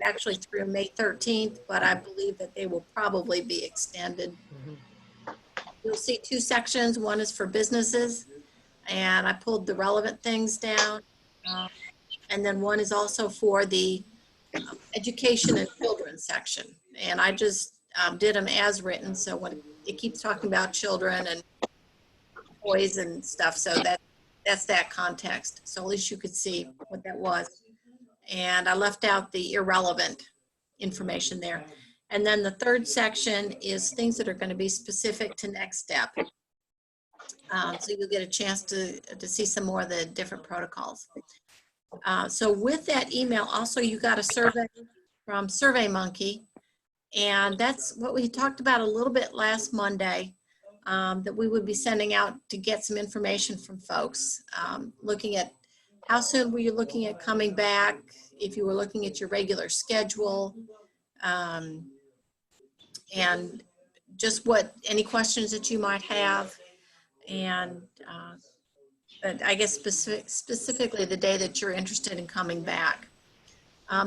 actually through May 13th, but I believe that they will probably be extended. You'll see two sections. One is for businesses, and I pulled the relevant things down. And then one is also for the education and children section. And I just did them as written. So when it keeps talking about children and boys and stuff, so that's that context. So at least you could see what that was. And I left out the irrelevant information there. And then the third section is things that are going to be specific to next step. So you'll get a chance to see some more of the different protocols. So with that email, also you got a survey from SurveyMonkey, and that's what we talked about a little bit last Monday, that we would be sending out to get some information from folks, looking at how soon were you looking at coming back, if you were looking at your regular schedule, and just any questions that you might have, and but I guess specifically the day that you're interested in coming back.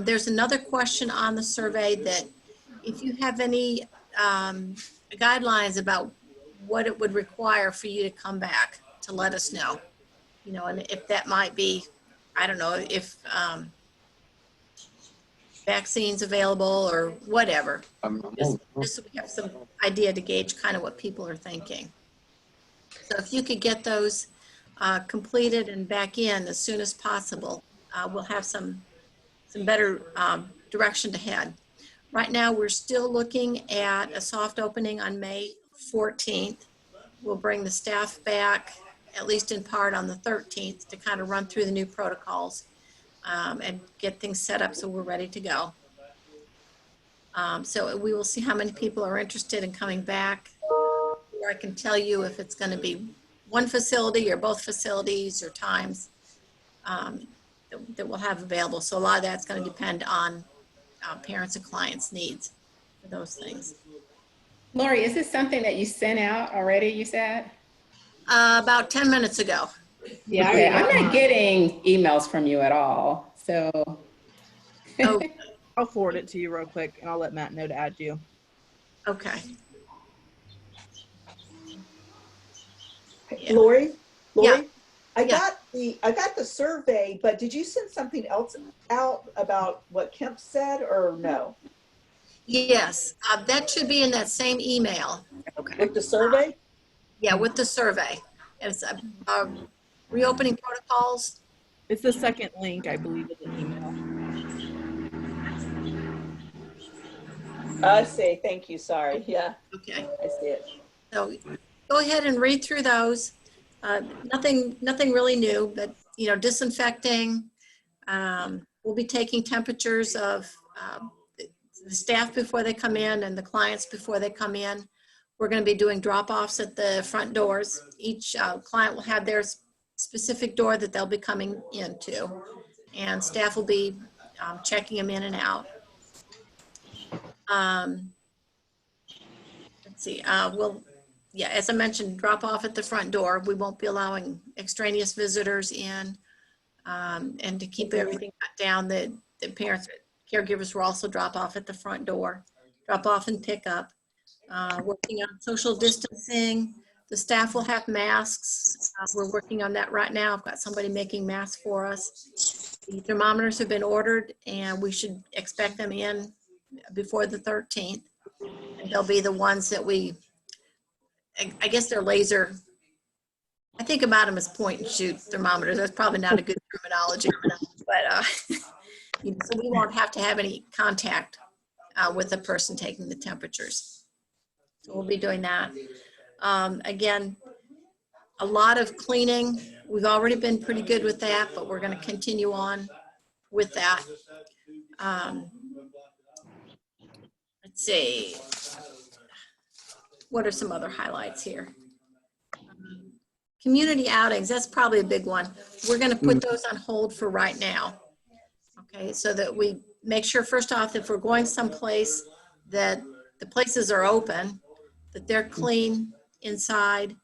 There's another question on the survey that if you have any guidelines about what it would require for you to come back, to let us know, you know, and if that might be, I don't know, if vaccines available or whatever, just so we have some idea to gauge kind of what people are thinking. So if you could get those completed and back in as soon as possible, we'll have some better direction to head. Right now, we're still looking at a soft opening on May 14th. We'll bring the staff back, at least in part, on the 13th to kind of run through the new protocols and get things set up so we're ready to go. So we will see how many people are interested in coming back. Or I can tell you if it's going to be one facility or both facilities or times that we'll have available. So a lot of that's going to depend on parents and clients' needs for those things. Lori, is this something that you sent out already, you said? About 10 minutes ago. Yeah, okay. I'm not getting emails from you at all, so. Oh, I'll forward it to you real quick, and I'll let Matt know to add you. okay. Yeah. Lori, yeah. I got the survey, but did you send something else out about what Kemp said, or no? Yes, that should be in that same email. Okay. With the survey? Yeah, with the survey. It's reopening protocols. It's the second link, I believe, in the email. I see. Thank you. Sorry. Yeah. Okay. I see it. So go ahead and read through those. Nothing really new, but you know, disinfecting. We'll be taking temperatures of the staff before they come in and the clients before they come in. We're going to be doing drop-offs at the front doors. Each client will have their specific door that they'll be coming into, and staff will be checking them in and out. Let's see, yeah, as I mentioned, drop off at the front door. We won't be allowing extraneous visitors in, and to keep everything cut down, the parents, caregivers will also drop off at the front door, drop off and pick up. Working on social distancing. The staff will have masks. We're working on that right now. I've got somebody making masks for us. The thermometers have been ordered, and we should expect them in before the 13th. And they'll be the ones that I guess they're laser. I think about them as point and shoot thermometers. That's probably not a good terminology, but you know, so we won't have to have any contact with the person taking the temperatures. So we'll be doing that. Again, a lot of cleaning. We've already been pretty good with that, but we're going to continue on with that. Let's see. What are some other highlights here? Community outings, that's probably a big one. We're going to put those on hold for right now. Okay, so that we make sure, first off, if we're going someplace, that the places are open, that they're clean inside,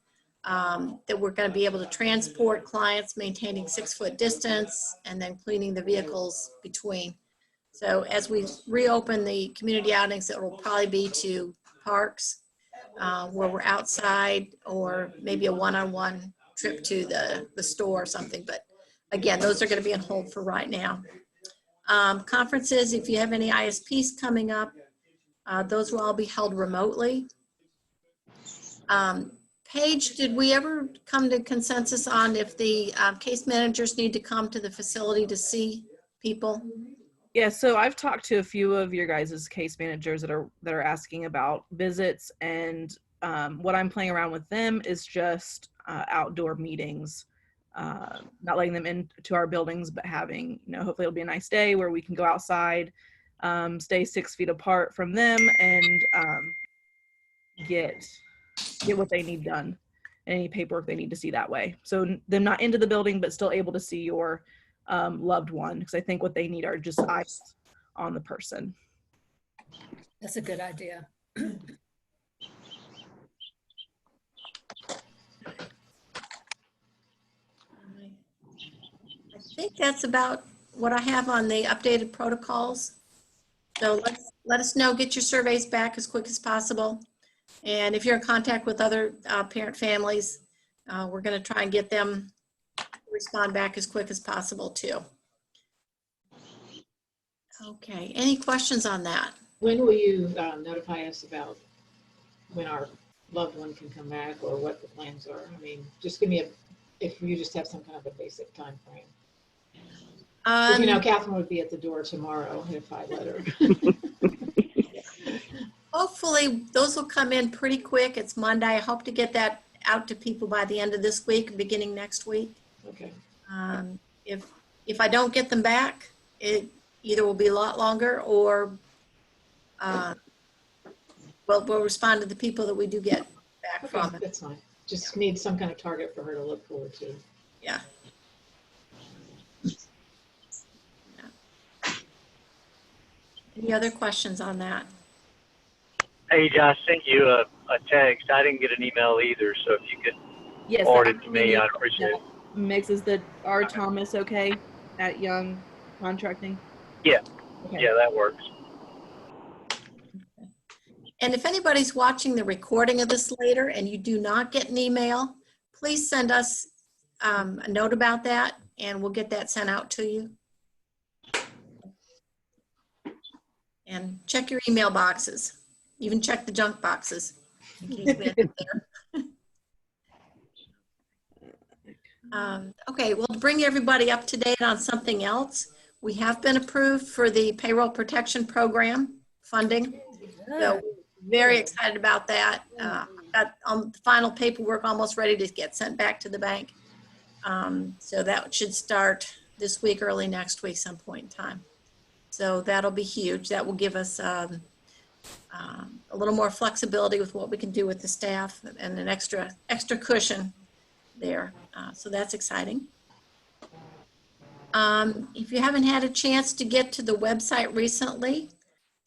that we're going to be able to transport clients, maintaining 6-foot distance, and then cleaning the vehicles between. So as we reopen the community outings, it will probably be to parks where we're outside, or maybe a one-on-one trip to the store or something. But again, those are going to be on hold for right now. Conferences, if you have any ISPs coming up, those will all be held remotely. Paige, did we ever come to consensus on if the case managers need to come to the facility to see people? Yeah, so I've talked to a few of your guys' case managers that are asking about visits, and what I'm playing around with them is just outdoor meetings, not letting them into our buildings, but having, hopefully it'll be a nice day where we can go outside, stay 6 feet apart from them, and get what they need done, and any paperwork they need to see that way. So them not into the building, but still able to see your loved one, because I think what they need are just eyes on the person. That's a good idea. I think that's about what I have on the updated protocols. So let us know, get your surveys back as quick as possible. And if you're in contact with other parent families, we're going to try and get them to respond back as quick as possible too. Okay, any questions on that? When will you notify us about when our loved one can come back, or what the plans are? I mean, just give me if you just have some kind of a basic time frame. Catherine would be at the door tomorrow if I let her. Hopefully those will come in pretty quick. It's Monday. I hope to get that out to people by the end of this week, beginning next week. Okay. If I don't get them back, it either will be a lot longer, or we'll respond to the people that we do get back from it. That's fine. Just need some kind of target for her to look forward to. Yeah. Any other questions on that? Paige, I sent you a text. I didn't get an email either, so if you could forward it to me, I'd appreciate it. Mix, is the R. Thomas okay at Young Contracting? Yeah. Okay. Yeah, that works. And if anybody's watching the recording of this later and you do not get an email, please send us a note about that, and we'll get that sent out to you. And check your email boxes. Even check the junk boxes in case we end up there. Okay, well, to bring everybody up to date on something else, we have been approved for the payroll protection program funding. So very excited about that. Got the final paperwork almost ready to get sent back to the bank. So that should start this week, early next week, some point in time. So that'll be huge. That will give us a little more flexibility with what we can do with the staff, and an extra cushion there. So that's exciting. If you haven't had a chance to get to the website recently,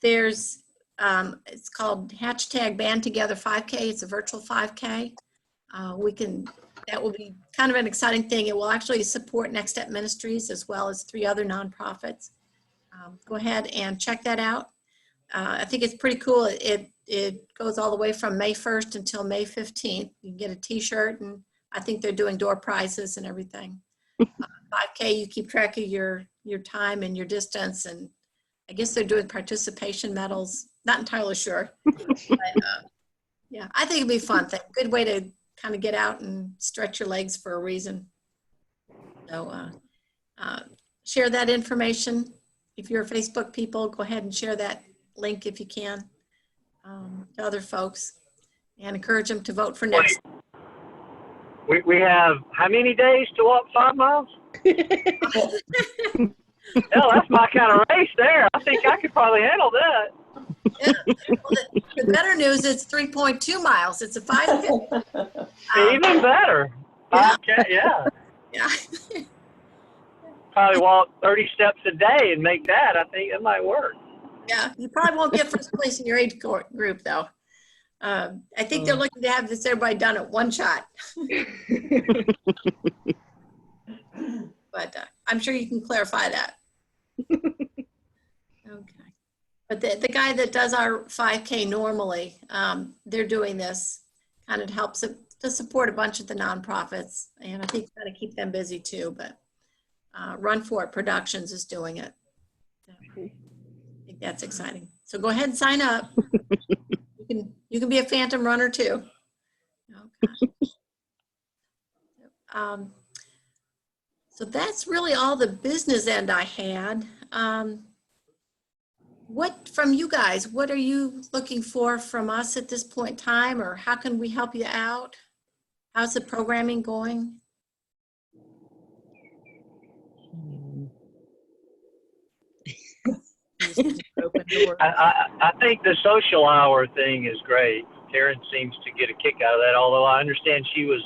there's it's called #BandTogether5K. It's a virtual 5K. That will be kind of an exciting thing. It will actually support Next Step Ministries as well as 3 other nonprofits. Go ahead and check that out. I think it's pretty cool. It goes all the way from May 1st until May 15th. You can get a t-shirt, and I think they're doing door prizes and everything. 5K, you keep track of your time and your distance, and I guess they're doing participation medals. Not entirely sure. But, yeah, I think it'd be a fun thing. Good way to kind of get out and stretch your legs for a reason. So share that information. If you're Facebook people, go ahead and share that link if you can to other folks, and encourage them to vote for Next. We have how many days to walk 5 miles? Hell, that's my kind of race there. I think I could probably handle that. Yeah. Well, the better news is 3.2 miles. It's a 5K. Even better. 5K, yeah. Yeah. Probably walk 30 steps a day and make that. I think it might work. Yeah, you probably won't get first place in your age group, though. I think they're looking to have this everybody done at one shot. But I'm sure you can clarify that. But the guy that does our 5K normally, they're doing this, kind of helps to support a bunch of the nonprofits. And I think try to keep them busy too, but Run For It Productions is doing it. So I think that's exciting. So go ahead and sign up. You can be a phantom runner too. Okay. So that's really all the business end I had. What from you guys, what are you looking for from us at this point in time, or how can we help you out? How's the programming going? I think the social hour thing is great. Karen seems to get a kick out of that, although I understand she was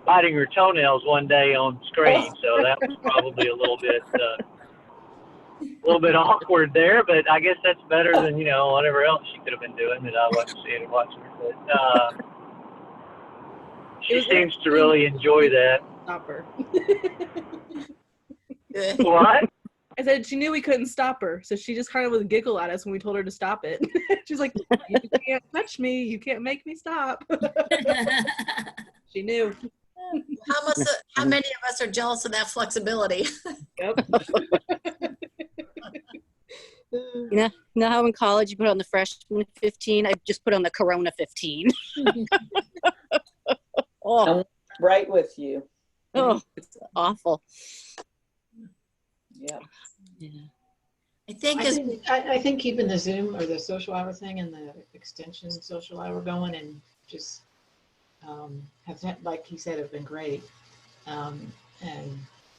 biting her toenails one day on screen, so that was probably a little bit awkward there, but I guess that's better than, whatever else she could have been doing that I wasn't seeing and watching her. But she seems to really enjoy that. Stop her. What? I said she knew we couldn't stop her, so she just kind of would giggle at us when we told her to stop it. She's like, "You can't touch me. You can't make me stop." She knew. How many of us are jealous of that flexibility? Yep. You know how in college you put on the freshman 15? I just put on the Corona 15. Oh, I'm right with you. oh, it's awful. Yeah. Yeah. I I think keeping the Zoom or the social hour thing and the extension social hour going and just like he said, have been great. And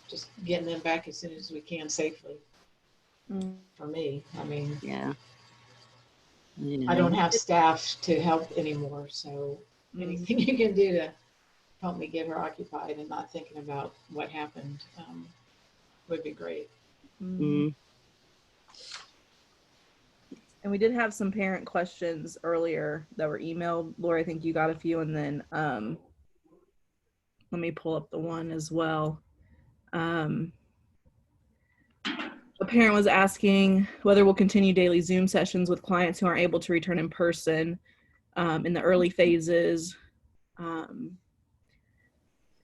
just getting them back as soon as we can safely. For me, I mean, Yeah. I don't have staff to help anymore, so anything you can do to help me get her occupied and not thinking about what happened would be great. Mm. And we did have some parent questions earlier that were emailed. Lori, I think you got a few, and then let me pull up the one as well. A parent was asking whether we'll continue daily Zoom sessions with clients who aren't able to return in person in the early phases. If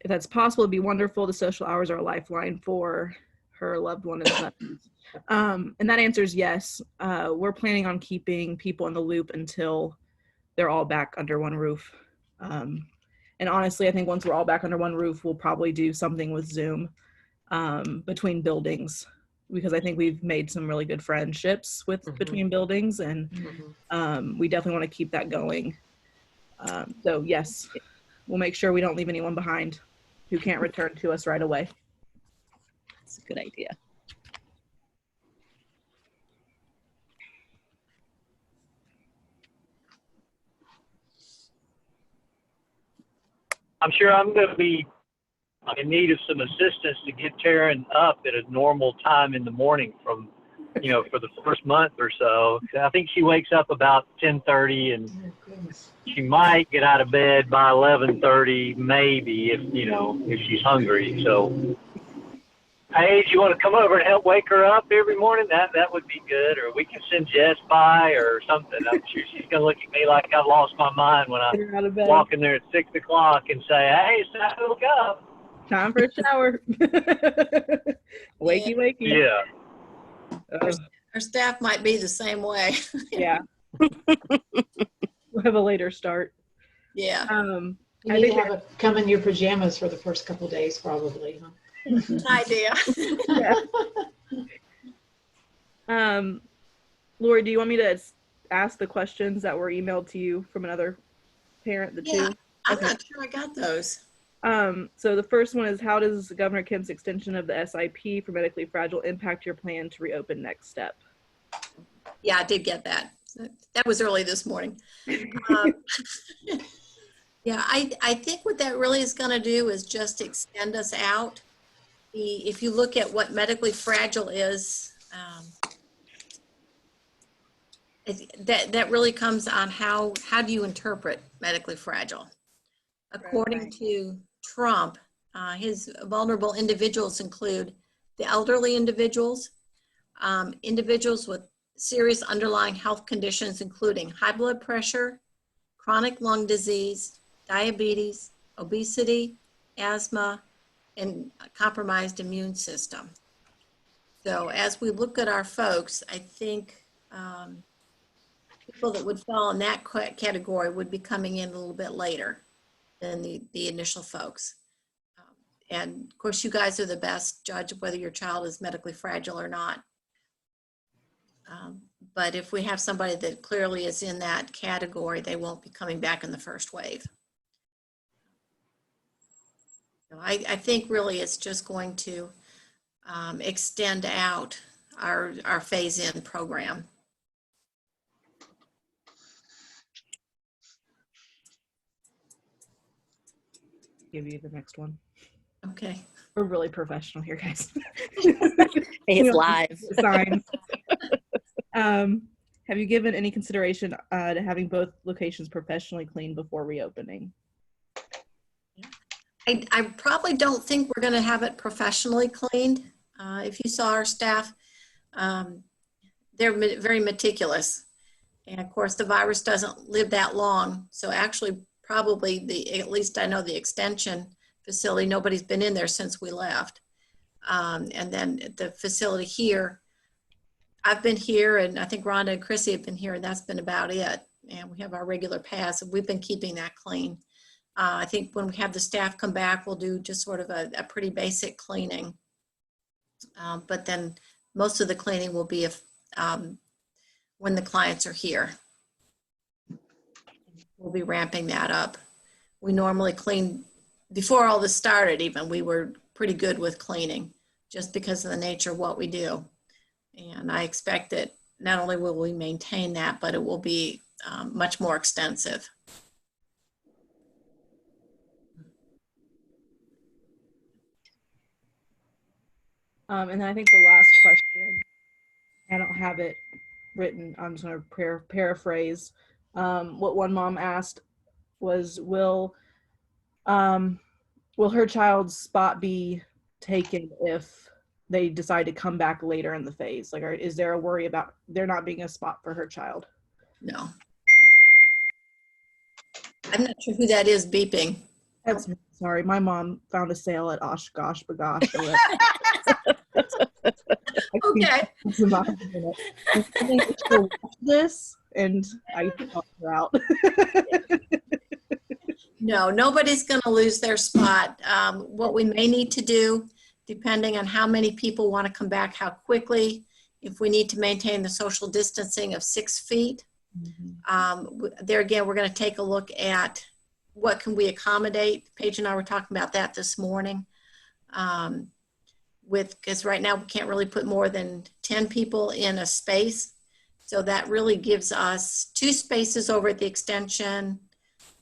that's possible, it'd be wonderful. The social hours are a lifeline for her loved one and sons. And that answer is yes. We're planning on keeping people in the loop until they're all back under one roof. And honestly, I think once we're all back under one roof, we'll probably do something with Zoom between buildings, because I think we've made some really good friendships between buildings, and we definitely want to keep that going. So yes, we'll make sure we don't leave anyone behind who can't return to us right away. That's a good idea. I'm sure I'm going to be in need of some assistance to get Taryn up at a normal time in the morning from, for the first month or so. I think she wakes up about 10:30, and she might get out of bed by 11:30, maybe, if she's hungry. So, Paige, you want to come over and help wake her up every morning? That would be good. Or we can send Jess by or something. I'm sure she's going to look at me like I've lost my mind when I walk in there at 6 o'clock and say, "Hey, it's time to look up. Time for a shower." Wakey, wakey. Yeah. Our staff might be the same way. Yeah. We'll have a later start. Yeah. You need to have come in your pajamas for the first couple of days, probably, huh? Idea. Lori, do you want me to ask the questions that were emailed to you from another parent? Yeah, I'm not sure I got those. So the first one is, how does Governor Kemp's extension of the SIP for medically fragile impact your plan to reopen Next Step? Yeah, I did get that. That was early this morning. Yeah, I think what that really is going to do is just extend us out. If you look at what medically fragile is, that really comes on how do you interpret medically fragile. According to Trump, his vulnerable individuals include the elderly individuals, individuals with serious underlying health conditions, including high blood pressure, chronic lung disease, diabetes, obesity, asthma, and a compromised immune system. So as we look at our folks, I think people that would fall in that category would be coming in a little bit later than the initial folks. And of course, you guys are the best judge of whether your child is medically fragile or not. But if we have somebody that clearly is in that category, they won't be coming back in the first wave. So I think really it's just going to extend out our phase-in program. Give you the next one. Okay. We're really professional here, guys. It's live. Signs. Have you given any consideration to having both locations professionally cleaned before reopening? I probably don't think we're going to have it professionally cleaned. If you saw our staff, they're very meticulous. And of course, the virus doesn't live that long. So actually, probably at least I know the extension facility, nobody's been in there since we left. And then the facility here, I've been here, and I think Rhonda and Chrissy have been here, and that's been about it. And we have our regular pass, and we've been keeping that clean. I think when we have the staff come back, we'll do just sort of a pretty basic cleaning. But then most of the cleaning will be when the clients are here. We'll be ramping that up. We normally clean, before all this started even, we were pretty good with cleaning just because of the nature of what we do. And I expect that not only will we maintain that, but it will be much more extensive. And then I think the last question, I don't have it written, I'm just going to paraphrase. What one mom asked was, will her child's spot be taken if they decide to come back later in the phase? Like, is there a worry about there not being a spot for her child? No. I'm not sure who that is beeping. That's me. Sorry, my mom found a sale at Oshkosh Bagosh. Okay. I think she'll watch this, and I help her out. No, nobody's going to lose their spot. What we may need to do, depending on how many people want to come back, how quickly, if we need to maintain the social distancing of 6 feet, there again, we're going to take a look at what can we accommodate. Paige and I were talking about that this morning. Because right now we can't really put more than 10 people in a space. So that really gives us 2 spaces over at the extension,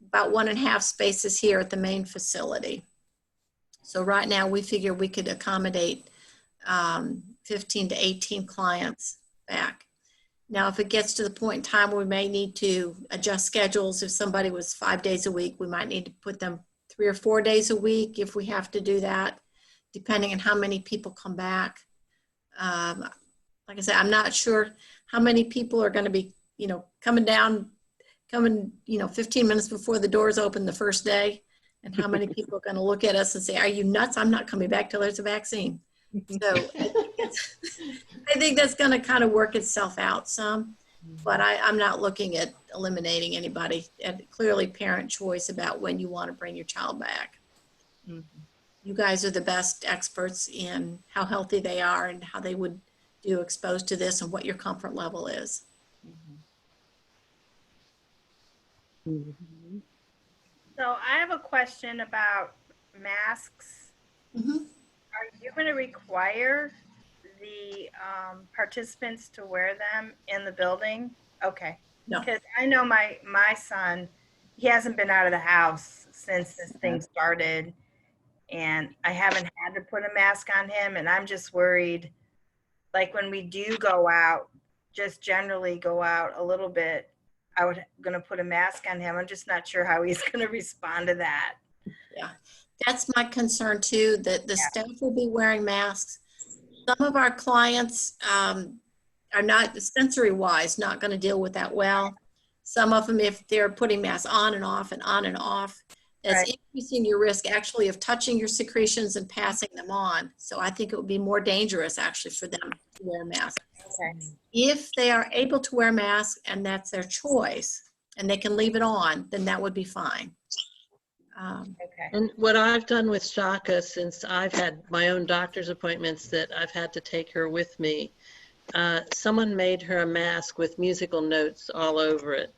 about 1.5 spaces here at the main facility. So right now we figure we could accommodate 15 to 18 clients back. Now, if it gets to the point in time where we may need to adjust schedules, if somebody was 5 days a week, we might need to put them 3 or 4 days a week if we have to do that, depending on how many people come back. Like I said, I'm not sure how many people are going to be, coming, 15 minutes before the doors open the first day, and how many people are going to look at us and say, "Are you nuts? I'm not coming back till there's a vaccine." So I think that's going to kind of work itself out some, but I'm not looking at eliminating anybody. And clearly parent choice about when you want to bring your child back. You guys are the best experts in how healthy they are and how they would do exposed to this and what your comfort level is. So I have a question about masks. Are you going to require the participants to wear them in the building? Okay. No. Because I know my son, he hasn't been out of the house since this thing started, and I haven't had to put a mask on him, and I'm just worried, like when we do go out, just generally go out a little bit, going to put a mask on him. I'm just not sure how he's going to respond to that. Yeah, that's my concern too, that the staff will be wearing masks. Some of our clients are not sensory wise, not going to deal with that well. Some of them, if they're putting masks on and off and on and off, that's Right. increasing your risk actually of touching your secretions and passing them on. So I think it would be more dangerous actually for them to wear masks. Okay. If they are able to wear masks and that's their choice and they can leave it on, then that would be fine. Okay. And what I've done with Chaka, since I've had my own doctor's appointments that I've had to take her with me, someone made her a mask with musical notes all over it.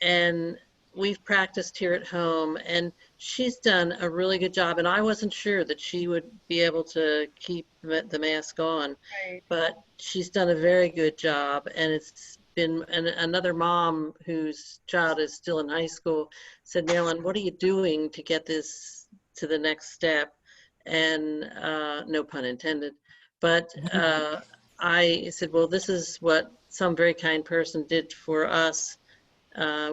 And we've practiced here at home, and she's done a really good job. And I wasn't sure that she would be able to keep the mask on, Right. but she's done a very good job. And it's been another mom whose child is still in high school said, Marilyn, what are you doing to get this to the next step? And no pun intended, but I said, well, this is what some very kind person did for us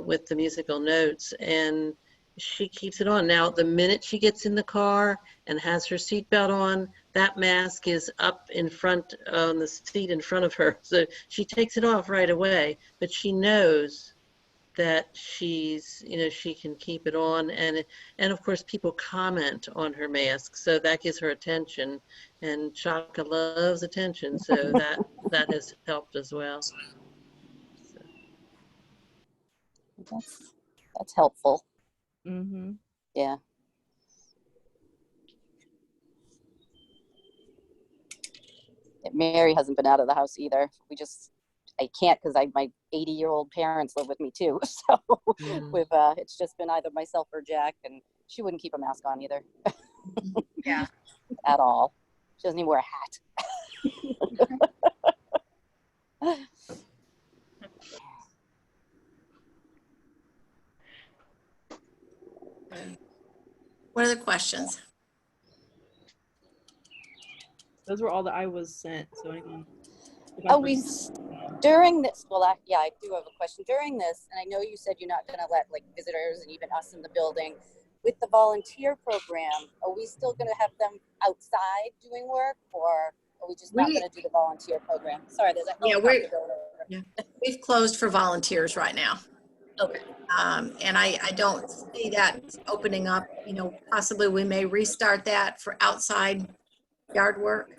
with the musical notes, and she keeps it on. Now, the minute she gets in the car and has her seatbelt on, that mask is up in front on the seat in front of her. So she takes it off right away, but she knows that she's, she can keep it on. And of course, people comment on her mask, so that gives her attention. And Chaka loves attention, so that has helped as well. So. That's helpful. Mm-hmm. Yeah. Mary hasn't been out of the house either. I can't because my 80-year-old parents live with me too. So it's just been either myself or Jack, and she wouldn't keep a mask on either. Yeah. At all. She doesn't even wear a hat. What are the questions? Those were all that I was sent. So anyone. During this, I do have a question. During this, and I know you said you're not going to let visitors and even us in the building, with the volunteer program, are we still going to have them outside doing work, or are we just not going to do the volunteer program? Sorry, there's we've closed for volunteers right now. Okay. And I don't see that opening up. Possibly we may restart that for outside yard work.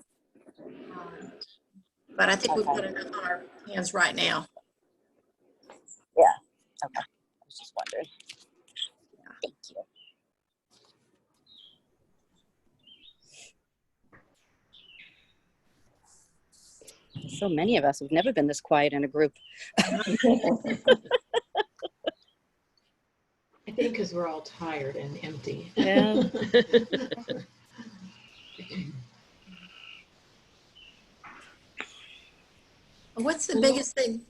But I think we've got enough on our hands right now. Yeah. Okay. I was just wondering. Thank you. So many of us have never been this quiet in a group. I think because we're all tired and empty. Yeah. What's the biggest thing?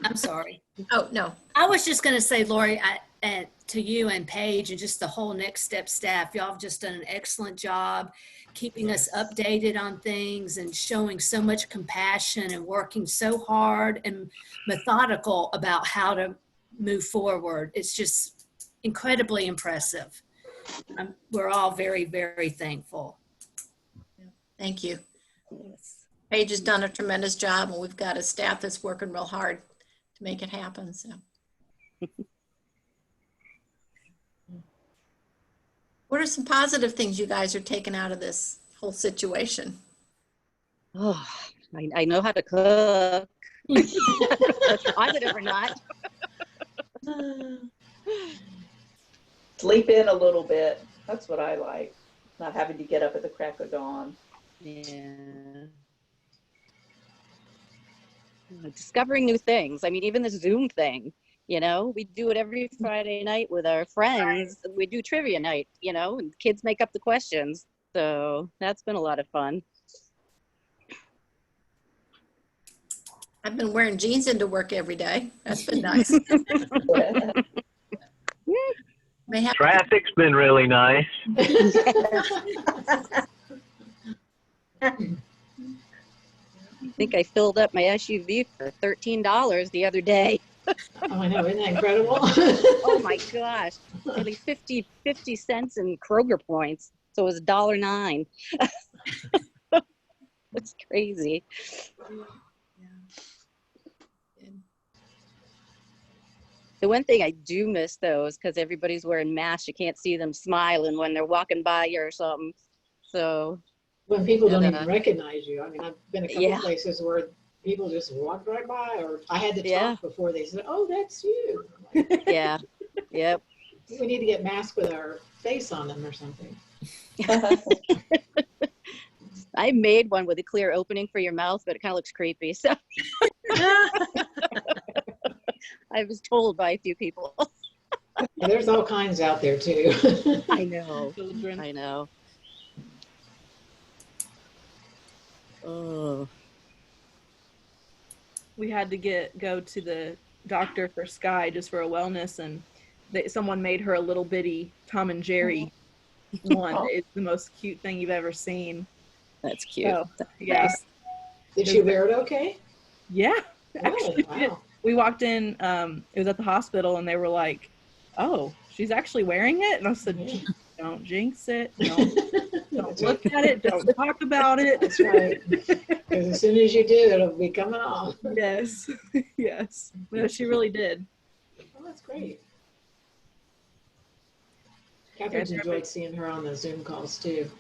I'm sorry. Oh, no. I was just going to say, Lori, to you and Paige and just the whole Next Step staff, y'all have just done an excellent job keeping us updated on things and showing so much compassion and working so hard and methodical about how to move forward. It's just incredibly impressive. We're all very, very thankful. Thank you. Paige has done a tremendous job, and we've got a staff that's working real hard to make it happen. So, what are some positive things you guys are taking out of this whole situation? Oh, I know how to cook. That's positive or not. Sleep in a little bit. That's what I like. Not having to get up at the crack of dawn. Yeah. Discovering new things. I mean, even the Zoom thing, we do it every Friday night with our friends. We do trivia night, and kids make up the questions. So that's been a lot of fun. I've been wearing jeans into work every day. That's been nice. Traffic's been really nice. I think I filled up my SUV for $13 the other day. Oh, I know. Isn't that incredible? Oh my gosh. Nearly 50 cents in Kroger points. So it was $1.09. That's crazy. The one thing I do miss though is because everybody's wearing masks, you can't see them smiling when they're walking by you or something. So When people don't even recognize you. I mean, I've been a couple Yeah. places where people just walked right by, or I had to Yeah. talk before they said, "Oh, that's you." yeah, yep. We need to get masks with our face on them or something. I made one with a clear opening for your mouth, but it kind of looks creepy. So I was told by a few people. There's all kinds out there too. I know. Children. I know. Oh. We had to go to the doctor for Sky just for a wellness, and someone made her a little bitty Tom and Jerry one. It's the most cute thing you've ever seen. That's cute. So, That's yeah. nice. Did she wear it okay? Yeah. Really? Actually, Wow. we walked in, it was at the hospital, and they were like, "Oh, she's actually wearing it?" And I said, "Don't jinx it. Don't look at it. Don't talk about it." That's right. Because as soon as you do, it'll be coming off. Yes. Yes. No, she really did. Oh, that's great. Catherine's enjoyed seeing her on the Zoom calls too.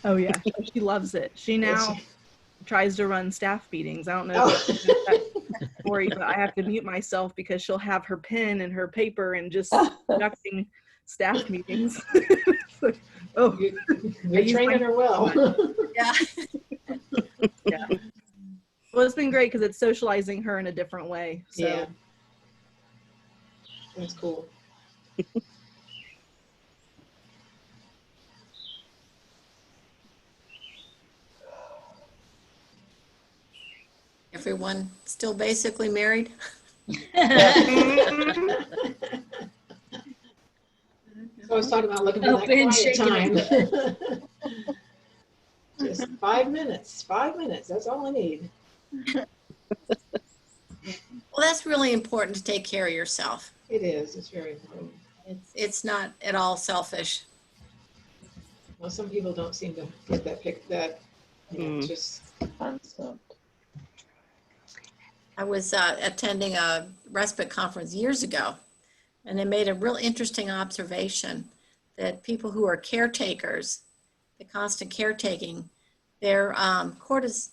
Oh yeah, she loves it. She now tries to run staff meetings. I don't know Oh. if you know that story, but I have to mute myself because she'll have her pen and her paper and just conducting staff meetings. Oh, You're training her well. Yeah. yeah. Well, it's been great because it's socializing her in a different way. So. Yeah. That's cool. Everyone still basically married? So I was talking about looking for that Open, quiet shaking time. Just 5 minutes. 5 minutes. That's all I need. Well, that's really important to take care of yourself. It is. It's very important. It's not at all selfish. Well, some people don't seem to get that. Just Concept. I was attending a respite conference years ago, and they made a real interesting observation that people who are caretakers, the constant caretaking, their cortisol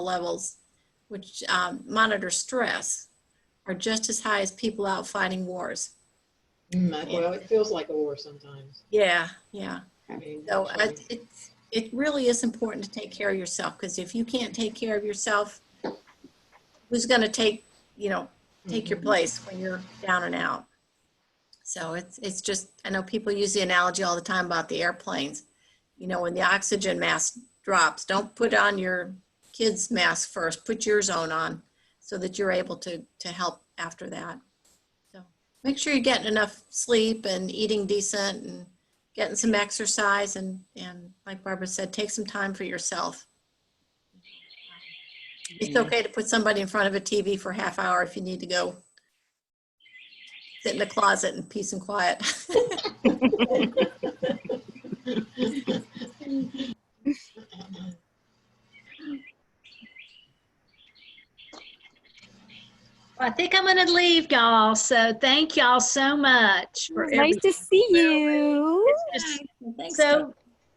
levels, which monitor stress, are just as high as people out fighting wars. Well, it feels like a war sometimes. Yeah, yeah. I mean, So it really is important to take care of yourself, because if you can't take care of yourself, who's going to take your place when you're down and out? So it's just, I know people use the analogy all the time about the airplanes. When the oxygen mask drops, don't put on your kid's mask first, put yours own on so that you're able to help after that. So make sure you're getting enough sleep and eating decent and getting some exercise, and like Barbara said, take some time for yourself. It's okay to put somebody in front of a TV for a half hour if you need to go sit in the closet in peace and quiet. I think I'm going to leave y'all. So thank y'all so much for Nice to see you. It's Thanks, just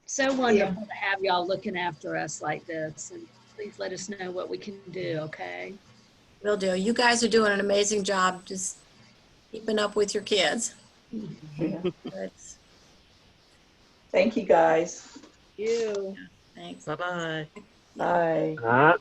so wonderful to have y'all looking after us like this. And please let us know what we can do, okay? Will do. You guys are doing an amazing job just keeping up with your kids. Thank you, guys. You. Thanks. Bye-bye. Bye.